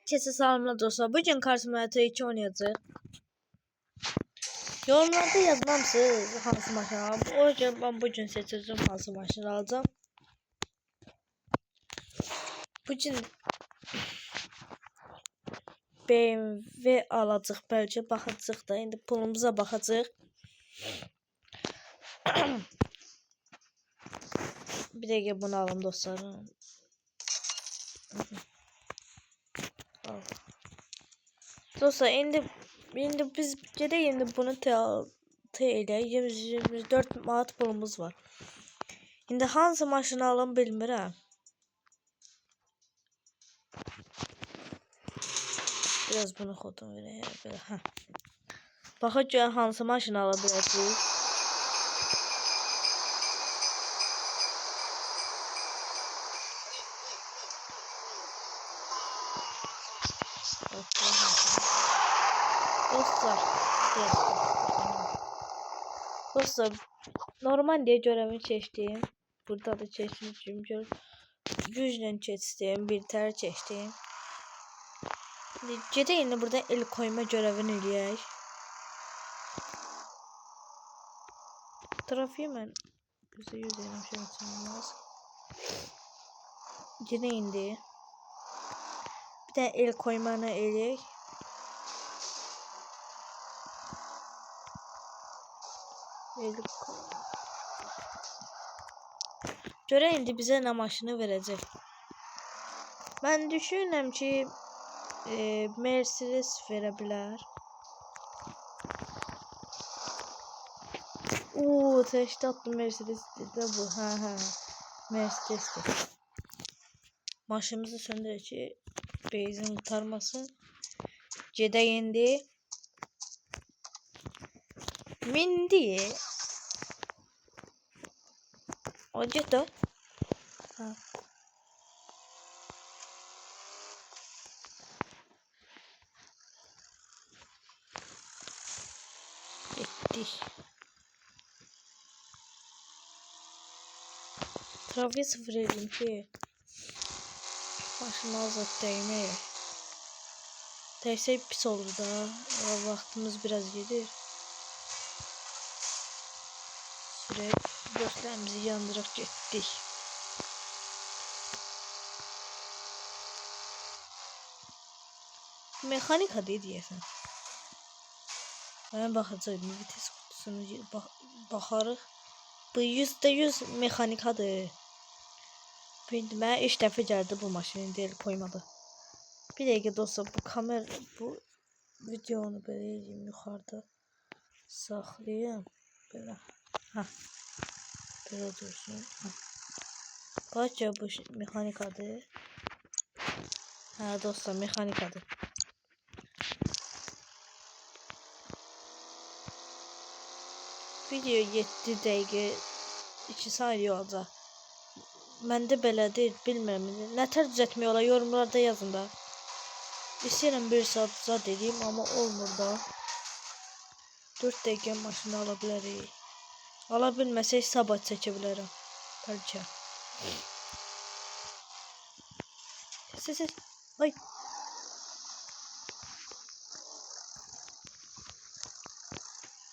Herkese selamlar dostlar. Bugün Car Simulator 2 oynayacağız. Yorumlarda yazmam size hansı maşını aldım. O yüzden ben bugün seçeceğim hansı maşını alacağım. Bugün BMW alacaq belki, baxacaq da. İndi pulumuza baxacaq. Bir dəqiqə bunu alım dostlar. Dostlar indi biz gedək, indi bunu elə 124 manat pulumuz var. İndi hansı maşını alım bilmirəm. Biraz bunu xodum verək belə. Hə. Baxaq görək hansı maşını ala biləcəyik. Dostlar normal diye görevini çektim. Burada da çektim çünkü güclə keçdim, bir tər çektim. Gedək indi burada el koyma görevini eləyək. Trafiği mən %100 eləmişəm olmaz. Gedək indi. Bir də el koymanı eləyək. Görək indi bizə nə maşını verəcək. Mən düşünürəm ki Mercedes verə bilər. Ooo, təşkilatlı Mercedes de bu. Hə. Mercedesdir. Maşınımızı söndürək ki benzin qurtarmasın. Gedək indi. Mindi. O cidden. Ha. Ettik. Trafiği sıfır edeyim ki başına azat değmeye. Değse pis olur da. Vaktimiz biraz gelir. Süre gösterimizi yandırarak gittik. Mekanika deyəsən. Ben bakacağım vites kutusunu bakarıq. Bu %100 mexanikadır. Mənə 3 dəfə gəldi bu maşını deyil koymadı. Bir dəqiqə dostlar, bu videonu belə eləyim, yuxarıda saxlayayım. Belə. Hə. Belə dursun. Hə. Bax ya, bu mexanikadır. Hə dostlar, mexanikadır. Video 7 dəqiqə 2 saniyə olacaq. Məndə belədir, bilmirəm. Nətər düzəltmək olar, yorumlarda yazın da. İstəyirəm 1 saat zad edeyim, amma olmur da. 4 dəqiqə maşını ala bilərik. Ala bilməsək sabah çəkə bilərəm. Bəlkə. Siz. Ay.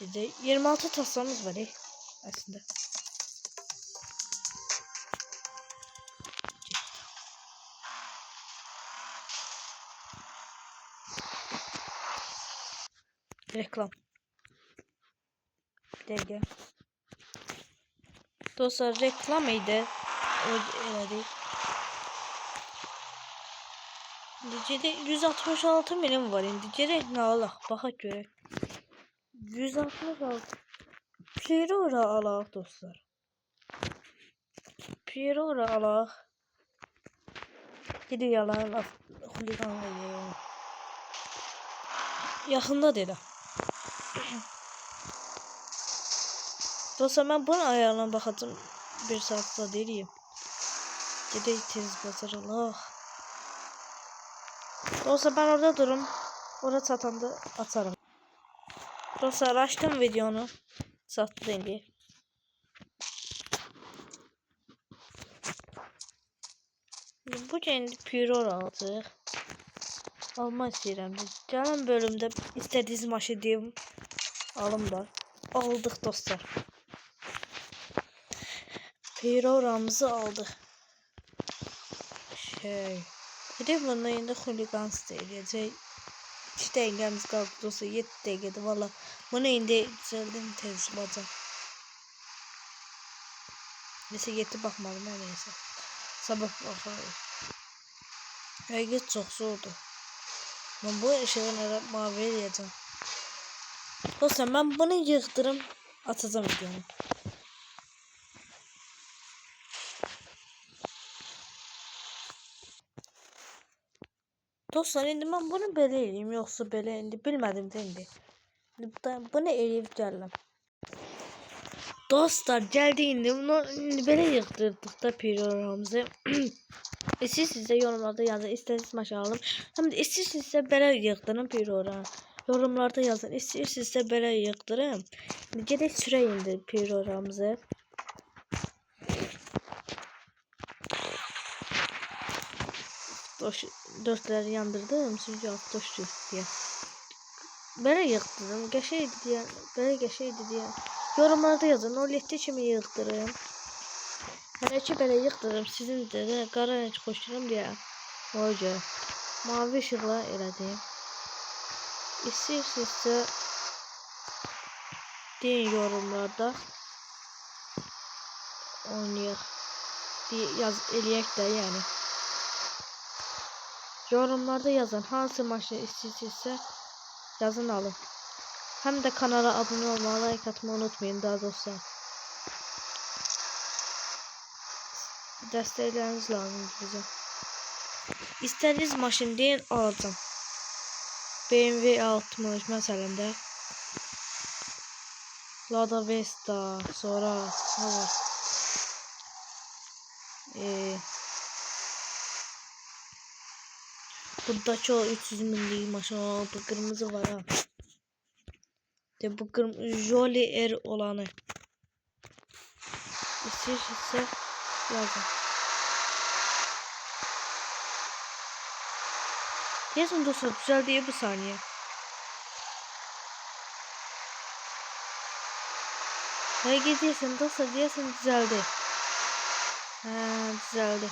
Gecə 26 tasamız var aslında. Reklam. Bir dakika. Dostlar reklam idi. O elədik. Gecədə 166 milim var indi. Gərək nə alaq? Baxaq görək. 166. Pirora alaq dostlar. Pirora alaq. Gidib yalan xuliqanla. Yaxında deyirəm. Dostlar mən bunun ayarına baxacağım. 1 saatda deyirəm. Gedək tez bazar alaq. Dostlar ben orada durum. Orada çatanda açarım. Dostlar açtım videonu. Sattı indi. Bugün Pirora alacaq. almak istəyirəm. Gələn bölümdə istədiyiniz maşı deyim. Alım da. Aldıq dostlar. Piroramızı aldık. Bir de bununla yine huligans eləyəcək. 2 dəqiqəmiz qaldı dostlar. 7 dəqiqədir valla. Bunu indi düzəldim tez bacam. Neyse 7 baxmadım mən neyse. Sabah baxarıq. Həqiqət çox zordur. Mən bu işığı mavi eləyəcəm. Dostlar mən bunu yığdırım. Atacağım videonu. Dostlar indi mən bunu belə eləyim yoxsa belə indi bilmədim də indi. Bunu eləyib gəldim. Dostlar gəldi indi bunu indi belə yığdırdıq da piroramızı. İstəyirsinizsə yorumlarda yazın. İstədiyiniz maşa alım. Həm də istəyirsinizsə belə yığdırın piroramı. Yorumlarda yazın. İstəyirsinizsə belə yığdırın. İndi gedək sürək indi piroramızı. Dörtləri yandırdım çünkü alt düştü diye. Böyle yıktırdım. Geçeydi diye. Böyle geçeydi diye. Yorumlarda yazın. O lehti kimi yıktırım. Hele ki böyle yıktırım. Sizin de qara renk xoşlayıram diye. Oca. Mavi ışıqla elədim. İstəyirsinizsə deyin yorumlarda. Oynayaq. Yaz eləyək də yani. Yorumlarda yazın. Hangi maçı istəyirsinizsə yazın alın. Hem de kanala abone olmayı, like atmayı unutmayın daha dostlar. Dəstəkləriniz lazımdır bizə. İstədiyiniz maşın deyin alacağım. BMW 60 məsələn də. Lada Vesta, sonra ne var? Buradaki o 300 millik maşın, bu kırmızı var ha. De bu kırmızı Jolly R olanı. İstəyirsinizsə yazın. Yazın dostlar, güzel diye bu saniye. Hayır diyorsun dostlar, diyorsun düzeldi. Düzeldi.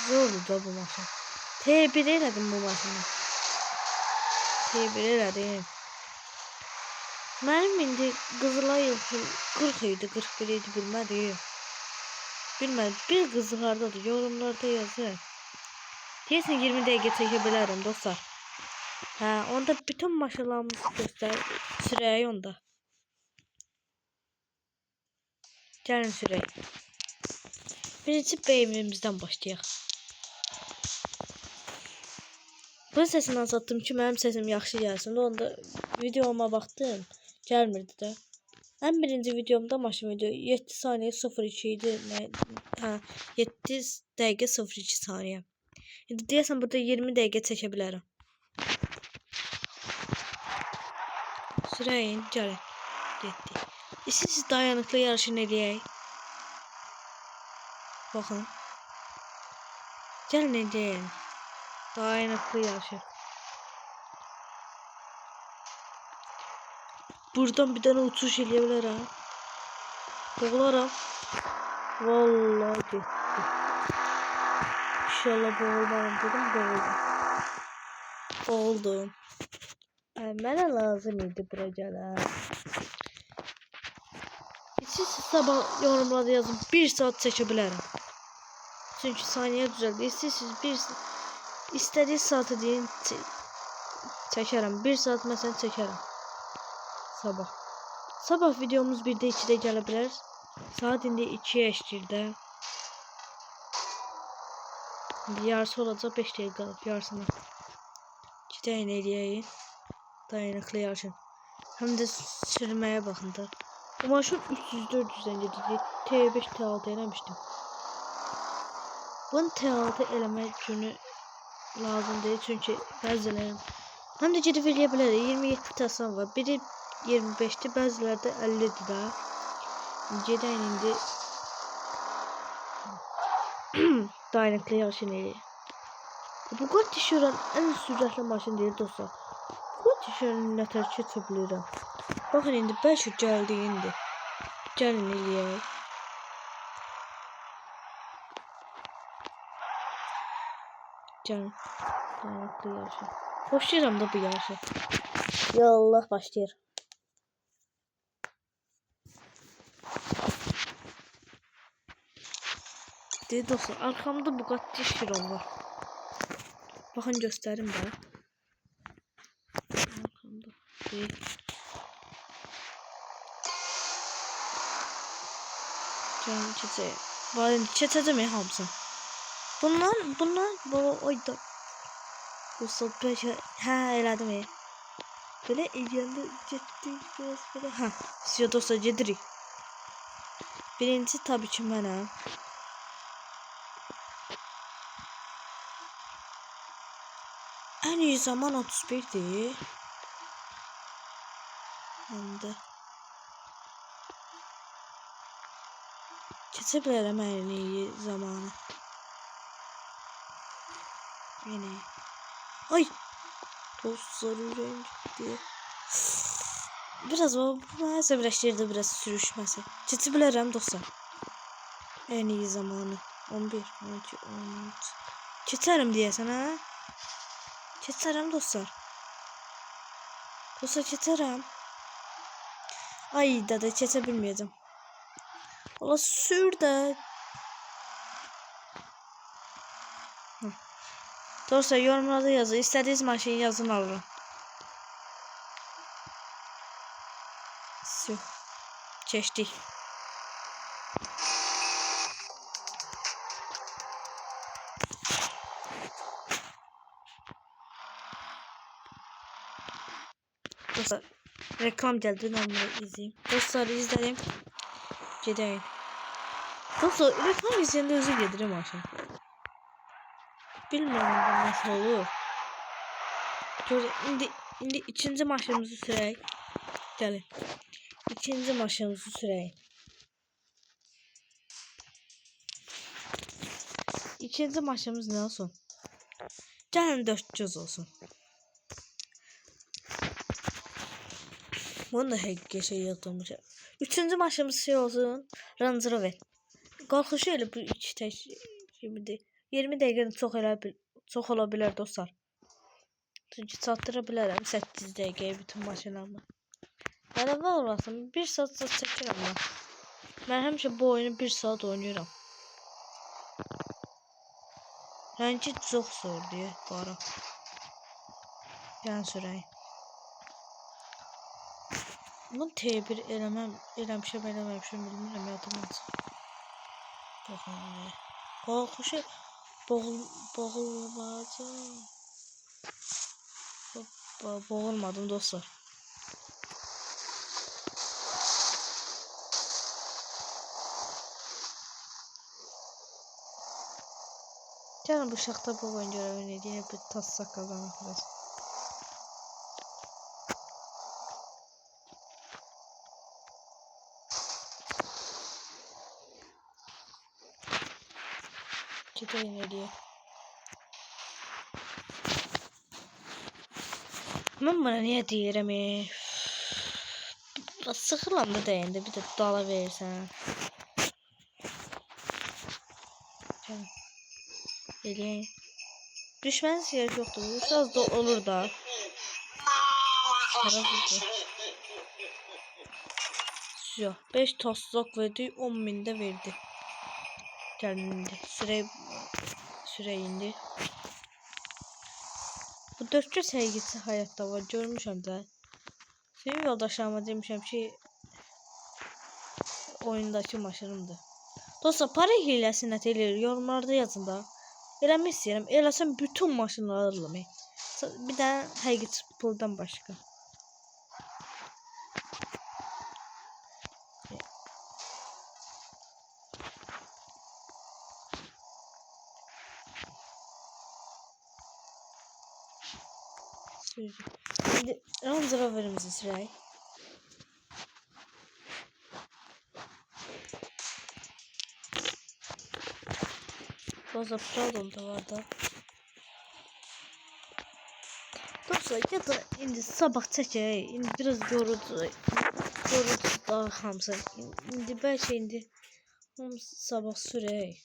Zordu da bu maşın. T1 elədim bu maşını. T1 elədim. Mənim indi Qızılay 40 idi, 41 idi bilmədim. Bilmədim. Bir qızı hardadır? Yorumlarda yazın. Deyəsən 20 dəqiqə çəkə bilərəm dostlar. Onda bütün maşınlarımızı göstər. Sürək onda. Gəlin sürək. Birinci BMW'mizdən başlayaq. Bu səsini azaltdım ki, mənim səsim yaxşı gəlsin. Onda videoma baxdım. Gəlmirdi də. Ən birinci videomda maşın video 7 saniyə 02 idi. 7 dəqiqə 02 saniyə. İndi deyəsən burada 20 dəqiqə çəkə bilərəm. Sürəyin, gəlin. Getdik. İstəyirsiniz dayanıqlı yarışını eləyək. Baxın. Gəlin eləyək. Dayanıqlı yarışı. Buradan bir tane uçuş eləyə bilərəm. Boğularam. Vallahi getdi. İnşallah boğulmaram dedim, boğuldum. Boğuldum. Mənə lazım idi bura gələn. Siz sabah yorumlarda yazın. 1 saat çəkə bilərəm. Çünki saniyə düzəldi. Siz istədiyiniz saatı deyin çəkərəm. 1 saat məsələn çəkərəm. Sabah. Sabah videomuz 1'de 2'de gələ bilər. Saat indi 2'ye eşdirdə. Yarısı olacaq 5 dəqiqə qalıb yarısını. 2 dəyin eləyək. Dayanıqlı yarışın. Həm də sürməyə baxın da. Bu maşın 300-400'dən gedir. T5 T6 eləmişdim. Bunu T6 eləmək günü lazım deyil. Çünki bəzilərim həm də gedib eləyə bilər. 27 təsən var. Biri 25'ti, bəziləri 50'di də. Gedən indi dayanıqlı yarışın eləyək. Bugatti Chiron en sürətli maşın deyil dostlar. Bugatti Chiron nətər keçə bilirəm. Baxın indi bəlkə gəldi indi. Gəlin eləyək. Gəlin. Dayanıqlı yarışı. Başlayıram da bu yarışı. Yallah başlayır. Dedi dostlar, arkamda Bugatti Chiron var. Bakın göstereyim ben. Arkamda değil. Canım çeteye. Bari çetede mi hamsın? Bunlar bu oyda. Dostlar böyle elədim ya. Böyle eləyəndə getdik biraz böyle. Ha, siz dostlar gedirik. Birinci tabii ki mənəm. En iyi zaman 31'di. Hem de keçə bilərəm en iyi zamanı. Yine. Ay. Dostlar ürəyim gitti. Biraz o bana səbirləşdirdi biraz sürüşməsi. Keçə bilərəm dostlar. En iyi zamanı 11, 12, 13. Keçərəm deyəsən ha? Keçərəm dostlar. Dostlar keçərəm. Ay dada keçə bilməyəcəm. Ola sür də. Dostlar yorumlarda yazın. İstediğiniz maşını yazın alırım. Geçtik. Dostlar reklam geldi, ben bunu izleyeyim. Dostlar izledim. Gideyim. Dostlar reklam izleyende özür dilerim aşağı. Bilmiyorum bu nasıl olur. Şimdi ikinci maşımızı süreyim. Gelin. İkinci maşımızı süreyim. İkinci maşımız ne olsun? Gelin 400 olsun. Bunu da həqiqi şey yazılmış. Üçüncü maşımız şey olsun. Range Rover. Qalxışı elə bu iki tək kimidir. 20 dəqiqədən çox ola bilər dostlar. Çünki çatdıra bilərəm 8 dəqiqəyə bütün maşınlarımı. Yəni var olasın 1 saat çəkirəm mən. Mən həmişə bu oyunu 1 saat oynayıram. Rəngi çox zor deyə qara. Yəni sürəyim. Bunu T1 eləmişəm bilmirəm yadıma çıxır. Baxın. Qalxışı boğulmacam. Boğulmadım dostlar. Gəlin bu şaxta bu oyun görevini deyə bir taslak kazanır biraz. Gidelim diye. Ben buna niye deyirəm? Sıxıram da deyəndə bir də dala verirsən. Eləyək. Düşməniz yer yoxdur. Biraz da olur da. Yox. 5 taslak verdi. 10.000 də verdi. Gəlin indi. Sürə indi. Bu 400 həqiqəti həyatda var. Görmüşəm də. Senin yoldaşlarıma demişəm ki oyundakı maşınımdır. Dostlar para hiləsi nə eləyir? Yorumlarda yazın da. Eləmək istəyirəm. Eləsəm bütün maşınları alırım. Bir də həqiqət puldan başqa. Şimdi Range Rover'imizi sürək. Dostlar Pradon da var da. dostlar, ya da indi sabah çəkək. İndi biraz yorucu daha hamısı. İndi bəlkə indi sabah sürək.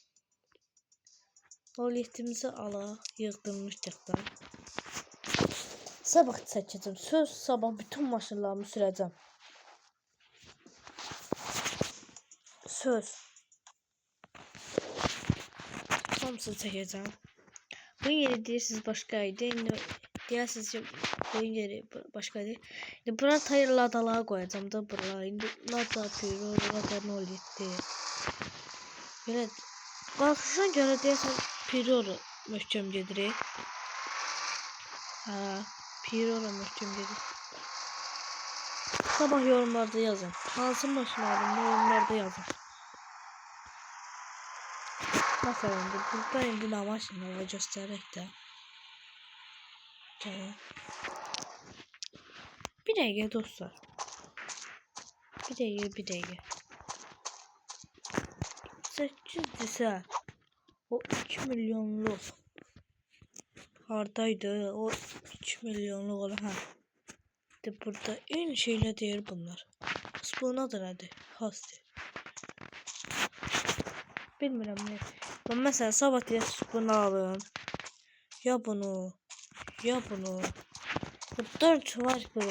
Aletimizi ala, yığdırmışdıq da. Sabah çəkəcəm. Söz, sabah bütün maşınlarımı sürəcəm. Söz. Hamısını çəkəcəm. Bu yeri deyirsiniz başqaydı. İndi deyirsiniz ki bu yeri başqaydı. İndi bura tayır ladalığa koyacağım da bura. İndi lada piro, lada 07. Belə qalxışına görə deyəsən piro möhkəm gedirik. Piro möhkəm gedir. Sabah yorumlarda yazın. Hansı maşın aldım yorumlarda yazın. Mesela burada indi nə maşınları göstərək də. Bir dəqiqə dostlar. Bir dəqiqə. 8'dirsə o 2 milyonluq hardaydı? O 3 milyonluq olan ha. De burada en şeyle deyir bunlar. Bunun adı nədir? Hasti. Bilmirəm nə. Ben mesela sabah deyir bunu alın. Ya bunu. Bu 4 var bu.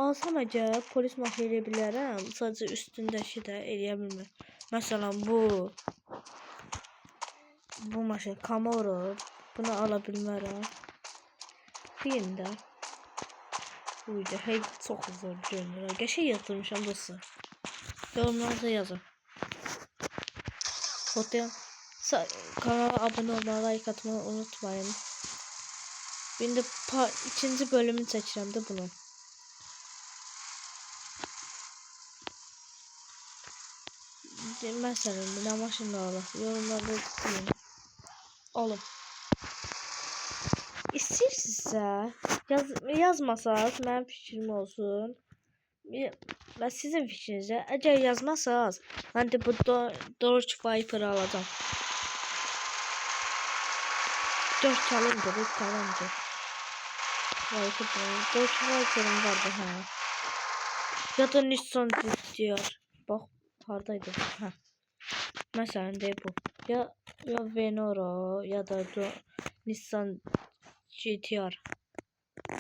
Alsam acaba polis maşını eləyə bilərəm. Sadəcə üstündəki də eləyə bilmir. Mesela bu maşın Camaro. Bunu ala bilmərəm. Deyim də. Uydu. Hey çok zor görünür. Qəşəng yatırmışam dostlar. Yorumlarda yazın. Kanala abone olmayı, like atmayı unutmayın. Şimdi ikinci bölümünü çəkirəm də bunun. Mesela ne maşınla alır. Yorumlarda deyin. Alın. İstəyirsinizsə yazmasanız mənim fikrim olsun. Və sizin fikrinizə əgər yazmasanız mən də bu Dodge Viper alacağım. 4 kalındır, 3 kalındır. Dodge Viper'ım vardı ha. Ya da Nissan GT-R. Bak hardaydı. Ha. Mesela de bu. Ya Venoro ya da Nissan GT-R.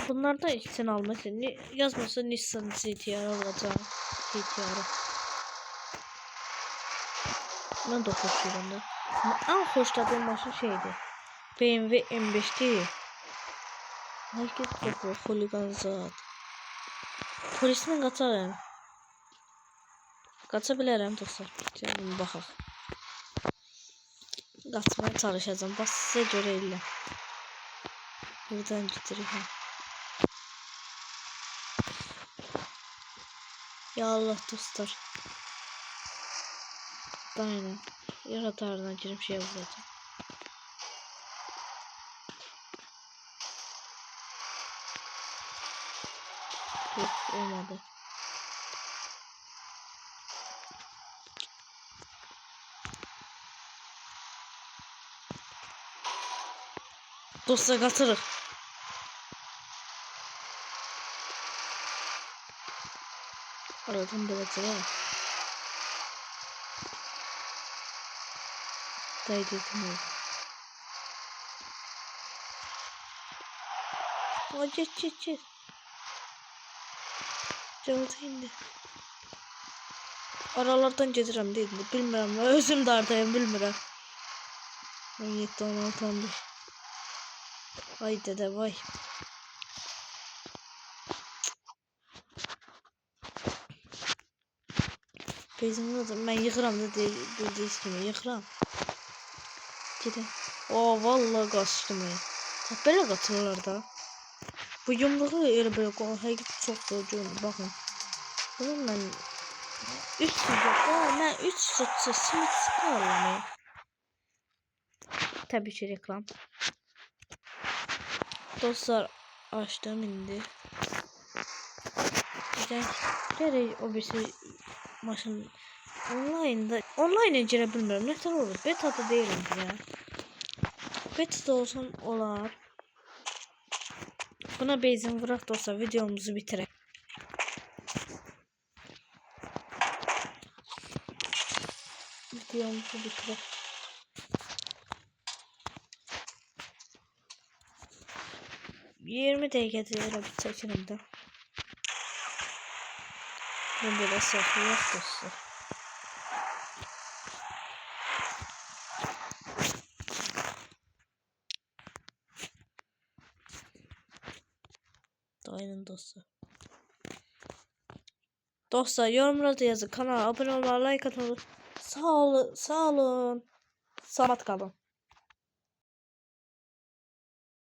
Bunlardan ikisini almasın. Yazmasa Nissan GT-R alacağım. GT-R'ı. Ben de hoşlanıyorum da. En hoşladığım maşın şeydi. BMW M5 değil. Hareket topu, holigan zat. Polisden qaçarım. Qaça bilərəm dostlar. Gəlin baxaq. Qaçmaya çalışacağım. Bax sizə görə elə. Buradan gidirik. Ya Allah dostlar. Aynen. Yaratardan girip şey yapacağım. Yok olmadı. Dostlar katırıq. Aradan bırakacağım. Daydım. Geç. Canlı indi. Aralardan gedirəm değil mi? Bilmirəm. Özüm dardayım bilmirəm. 17 16 15. Vay dede vay. Bezimdə mən yıxıram da bildiğiniz kimi yıxıram. Gedin. Vallahi qaçdım ya. Belə qaçırlar da. Bu yumruğu elə belə qoy. Həqiqət çox zor görünür. Baxın. Bunu mən 3 simit sıkarım. Tabii ki reklam. Dostlar açtım indi. Gerek o bir şey maşın online'a girə bilmirəm. Nətər olur? Beta'da deyirəm ya. Beta'da olsam olar. Buna benzin vuraq dostlar, videomuzu bitirək. Videomuzu bitirək. Yirmi dəqiqədir elə bir çəkirim də. Ben belə saxlayaq dostlar. Aynen dostlar. Dostlar yorumlarda yazın. Kanala abone olmayı, like atmayı. Sağ olun. Sağ olun. Salamat kalın.